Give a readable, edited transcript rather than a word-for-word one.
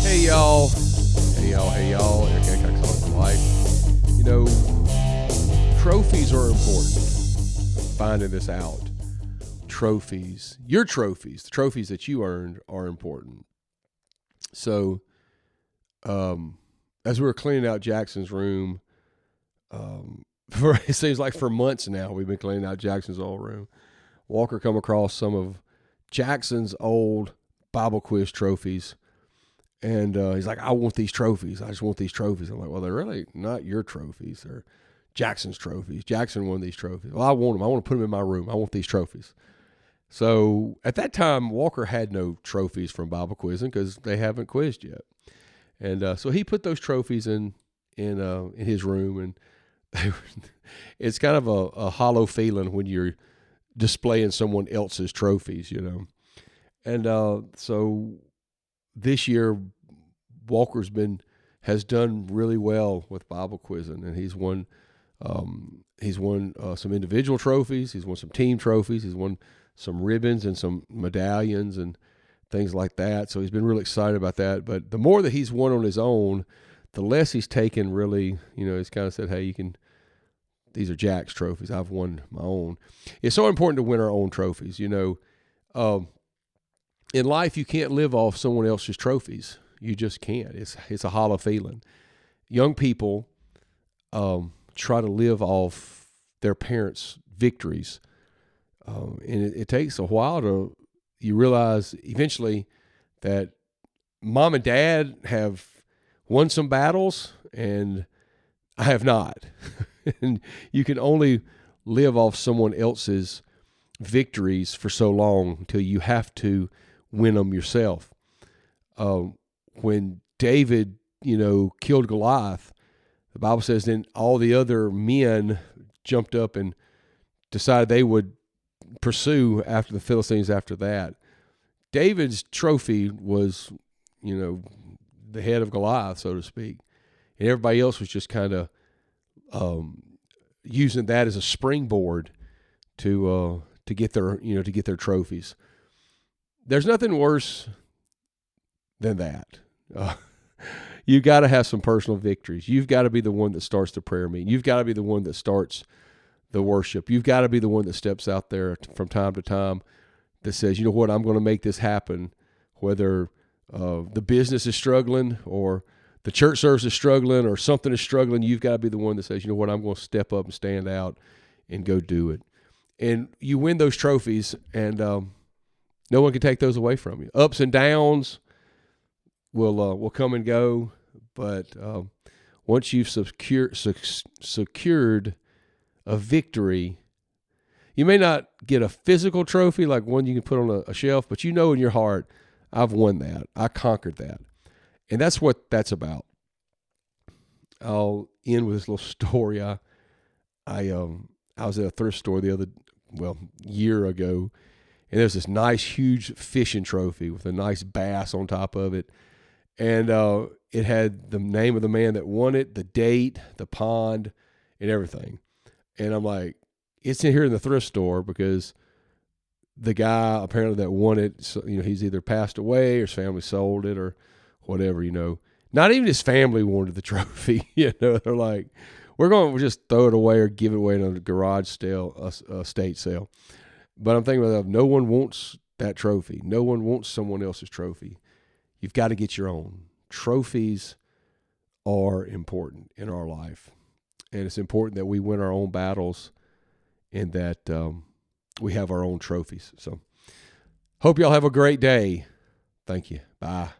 Hey y'all. Hey y'all. Hey y'all. Eric Hancock Songs of Life. You know, trophies are important. I'm finding this out. Trophies, your trophies, the trophies that you earned are important. So, as we were cleaning out Jackson's room, it seems like for months now we've been cleaning out Jackson's old room. Walker come across some of Jackson's old Bible quiz trophies. And he's like, I want these trophies. I just want these trophies. I'm like, well, they're really not your trophies. They're Jackson's trophies. Jackson won these trophies. Well, I want them. I want to put them in my room. I want these trophies. So at that time, Walker had no trophies from Bible quizzing because they haven't quizzed yet. And so he put those trophies in his room. And it's kind of a hollow feeling when you're displaying someone else's trophies, you know. And so this year, Walker's has done really well with Bible quizzing, and he's won some individual trophies. He's won some team trophies. He's won some ribbons and some medallions and things like that. So he's been really excited about that. But the more that he's won on his own, the less he's taken really, you know, he's kind of said, hey, these are Jack's trophies. I've won my own. It's so important to win our own trophies. You know, in life, you can't live off someone else's trophies. You just can't. It's a hollow feeling. Young people try to live off their parents' victories. And it takes a while you realize eventually that mom and dad have won some battles and I have not. And you can only live off someone else's victories for so long until you have to win them yourself. When David, you know, killed Goliath, the Bible says then all the other men jumped up and decided they would pursue after the Philistines after that. David's trophy was, you know, the head of Goliath, so to speak. And everybody else was just kind of using that as a springboard to get their trophies. There's nothing worse than that. You got to have some personal victories. You've got to be the one that starts the prayer meeting. You've got to be the one that starts the worship. You've got to be the one that steps out there from time to time that says, you know what, I'm going to make this happen, whether the business is struggling or the church service is struggling or something is struggling. You've got to be the one that says, you know what, I'm going to step up and stand out and go do it. And you win those trophies, and no one can take those away from you. Ups and downs will come and go, but once you've secured a victory, you may not get a physical trophy like one you can put on a shelf, but you know in your heart, I've won that. I conquered that. And that's what that's about. I'll end with this little story. I was at a thrift store year ago, and there's this nice, huge fishing trophy with a nice bass on top of it. And it had the name of the man that won it, the date, the pond, and everything. And I'm like, it's in here in the thrift store because the guy apparently that won it, so, you know, he's either passed away or his family sold it or whatever, you know. Not even his family wanted the trophy. You know, they're like, we're going to just throw it away or give it away in a garage sale, a estate sale. But I'm thinking about no one wants that trophy. No one wants someone else's trophy. You've got to get your own. Trophies are important in our life. And it's important that we win our own battles and that we have our own trophies. So hope y'all have a great day. Thank you. Bye.